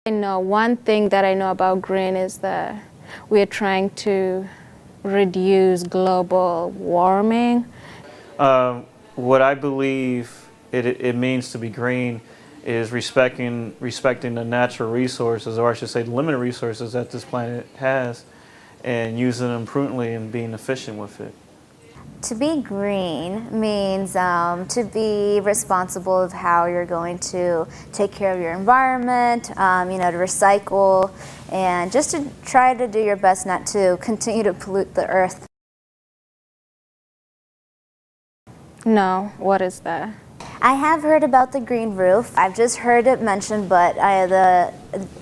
I know one thing that I know about green is that we're trying to reduce global warming. What I believe it means to be green is respecting the natural resources, or I should say the limited resources that this planet has, and using them prudently and being efficient with it. To be green means to be responsible of how you're going to take care of your environment, to recycle, and just to try to do your best not to continue to pollute the earth. No, what is that? I have heard about the green roof. I've just heard it mentioned, but the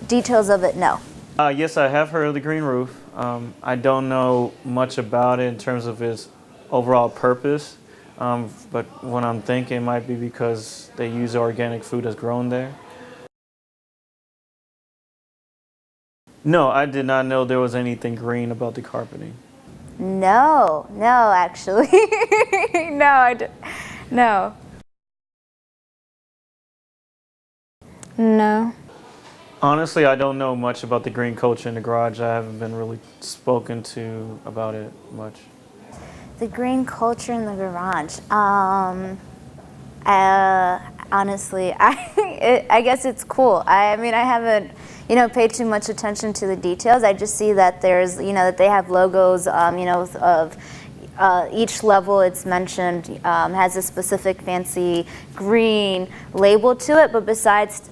details of it, no. Yes, I have heard of the green roof. I don't know much about it in terms of its overall purpose, but what I'm thinking might be because they use organic food that's grown there. No, I did not know there was anything green about the carpeting. No, actually. No. No. Honestly, I don't know much about the green culture in the garage. I haven't been really spoken to about it much. The green culture in the garage. Honestly, I guess it's cool. I mean, I haven't, paid too much attention to the details. I just see that there's, that they have logos, of each level it's mentioned has a specific fancy green label to it. But besides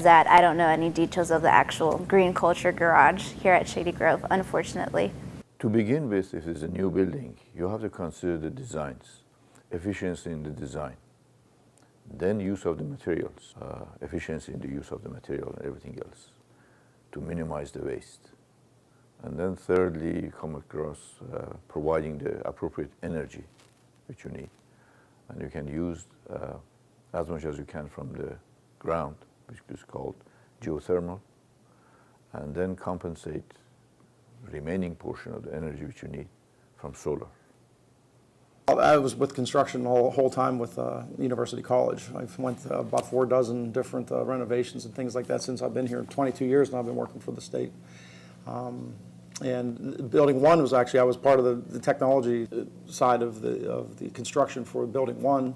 that, I don't know any details of the actual green culture garage here at Sahdy Grove, unfortunately. To begin with, if it's a new building, you have to consider the designs, efficiency in the design, then use of the materials, efficiency in the use of the material and everything else to minimize the waste. And then thirdly, you come across providing the appropriate energy which you need. And you can use as much as you can from the ground, which is called geothermal, and then compensate remaining portion of the energy which you need from solar. I was with construction the whole time with University College. I've went about 4 dozen different renovations and things like that since I've been here. 22 years now I've been working for the state. And building 1 was actually, I was part of the technology side of the construction for building 1,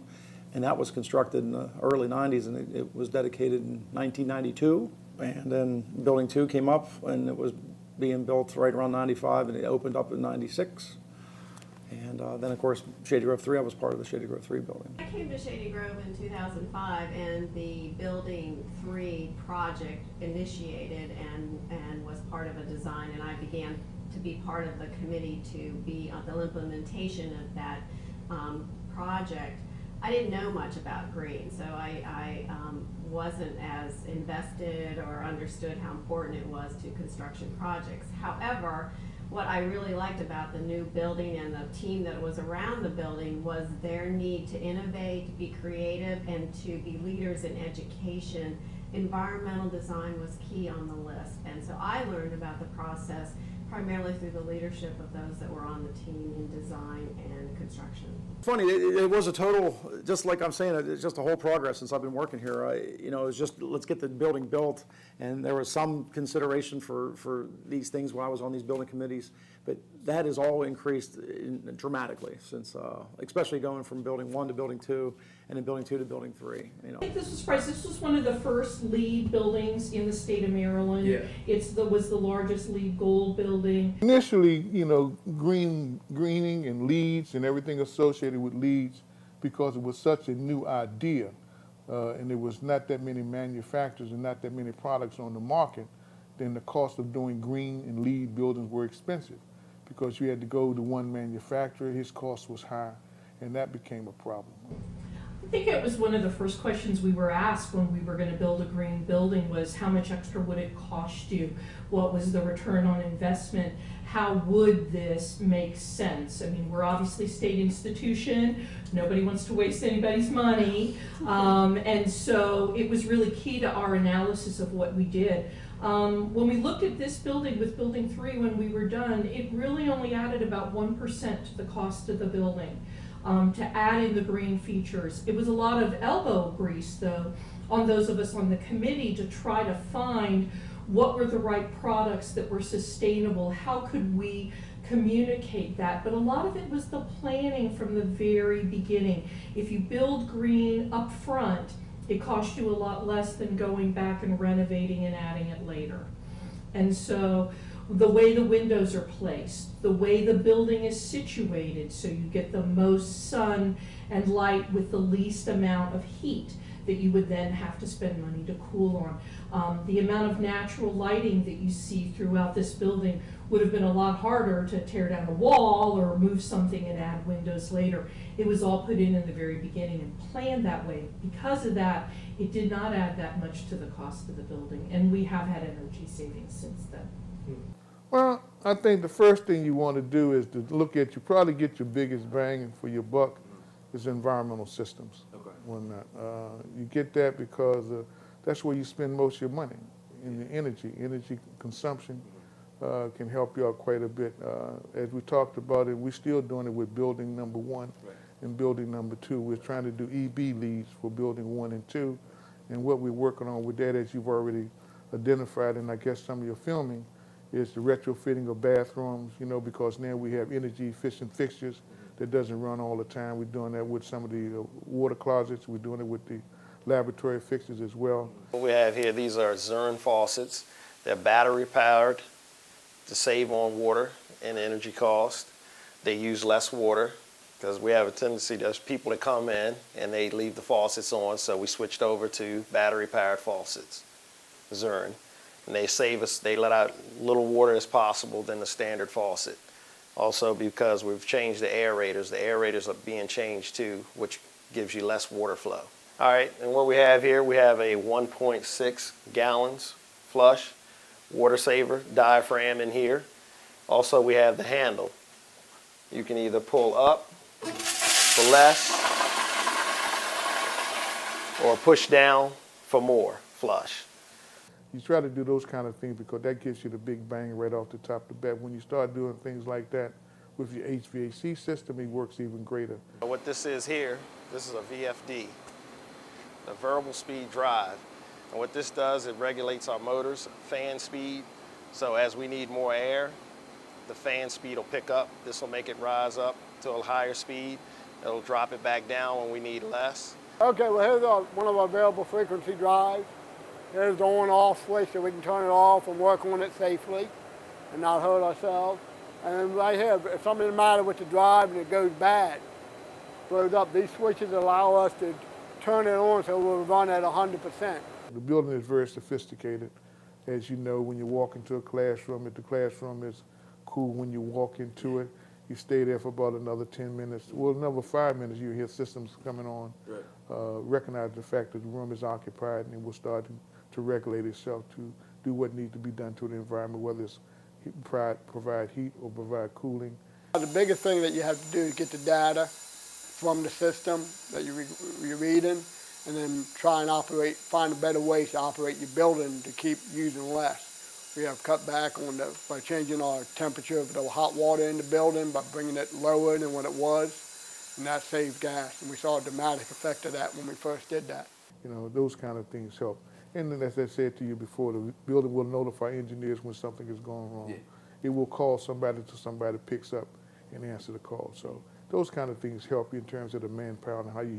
and that was constructed in the early 90s, and it was dedicated in 1992. And then building 2 came up, and it was being built right around 95, and it opened up in 96. And then, of course, Sahdy Grove 3, I was part of the Sahdy Grove 3 building. I came to Sahdy Grove in 2005, and the Building 3 project initiated and was part of a design, and I began to be part of the committee to be on the implementation of that project. I didn't know much about green, so I wasn't as invested or understood how important it was to construction projects. However, what I really liked about the new building and the team that was around the building was their need to innovate, to be creative, and to be leaders in education. Environmental design was key on the list, and so I learned about the process primarily through the leadership of those that were on the team in design and construction. Funny, it was a total, just like I'm saying, it's just a whole progress since I've been working here. It was just, let's get the building built, and there was some consideration for these things when I was on these building committees, but that has all increased dramatically since, especially going from building 1 to building 2, and then building 2 to building 3. I think this was one of the first LEED buildings in the state of Maryland. Yeah. Was the largest LEED Gold building. Initially, greening and LEEDs and everything associated with LEEDs, because it was such a new idea, and there was not that many manufacturers and not that many products on the market, then the cost of doing green and LEED buildings were expensive because you had to go to one manufacturer, his cost was high, and that became a problem. I think it was one of the first questions we were asked when we were going to build a green building was how much extra would it cost you? What was the return on investment? How would this make sense? I mean, we're obviously a state institution. Nobody wants to waste anybody's money. And so it was really key to our analysis of what we did. When we looked at this building with Building 3 when we were done, it really only added about 1% to the cost of the building. To add in the green features. It was a lot of elbow grease though, on those of us on the committee to try to find what were the right products that were sustainable, how could we communicate that. But a lot of it was the planning from the very beginning. If you build green up front, it costs you a lot less than going back and renovating and adding it later. And so the way the windows are placed, the way the building is situated, so you get the most sun and light with the least amount of heat that you would then have to spend money to cool on. The amount of natural lighting that you see throughout this building would have been a lot harder to tear down a wall or move something and add windows later. It was all put in the very beginning and planned that way. Because of that, it did not add that much to the cost of the building, and we have had energy savings since then. Well, I think the first thing you want to do is to look at, you probably get your biggest bang for your buck is environmental systems. Okay. When you get that because that's where you spend most of your money in the energy consumption. Can help you out quite a bit. As we talked about it, we're still doing it with building number 1 and building number 2. We're trying to do EB leads for building 1 and 2. And what we're working on with that, as you've already identified, and I guess some of your filming, is the retrofitting of bathrooms, you know, because now we have energy efficient fixtures that doesn't run all the time. We're doing that with some of the water closets. We're doing it with the laboratory fixtures as well. What we have here, these are Zern faucets. They're battery powered to save on water and energy cost. They use less water because we have a tendency, there's people that come in and they leave the faucets on, so we switched over to battery powered faucets, Zern. And they save us, they let out little water as possible than the standard faucet. Also because we've changed the aerators are being changed too, which gives you less water flow. All right, and what we have here, we have a 1.6 gallons flush water saver diaphragm in here. Also, we have the handle. You can either pull up for less or push down for more flush. You try to do those kind of things because that gives you the big bang right off the top of the bat. When you start doing things like that with your HVAC system, it works even greater. What this is here, this is a VFD, a variable speed drive. And what this does, it regulates our motors, fan speed. So as we need more air, the fan speed will pick up. This will make it rise up to a higher speed. It'll drop it back down when we need less. Okay, well here's one of our variable frequency drives. Here's the on-off switch so we can turn it off and work on it safely and not hurt ourselves. And then right here, if something's the matter with the drive and it goes bad, blows up, these switches allow us to turn it on so we'll run at 100%. The building is very sophisticated. As you know, when you walk into a classroom, if the classroom is cool when you walk into it, you stay there for about another 10 minutes. Well, another 5 minutes, you hear systems coming on. Recognize the fact that the room is occupied, and it will start to regulate itself to do what needs to be done to the environment, whether it's provide heat or provide cooling. The biggest thing that you have to do is get the data from the system that you're reading, and then try and find a better way to operate your building to keep using less. We have cut back by changing our temperature of the hot water in the building, by bringing it lower than what it was, and that saved gas. And we saw a dramatic effect of that when we first did that. You know, those kind of things help. And then, as I said to you before, the building will notify engineers when something is going wrong. Yeah. It will call somebody till somebody picks up and answer the call. So those kind of things help you in terms of the manpower and how you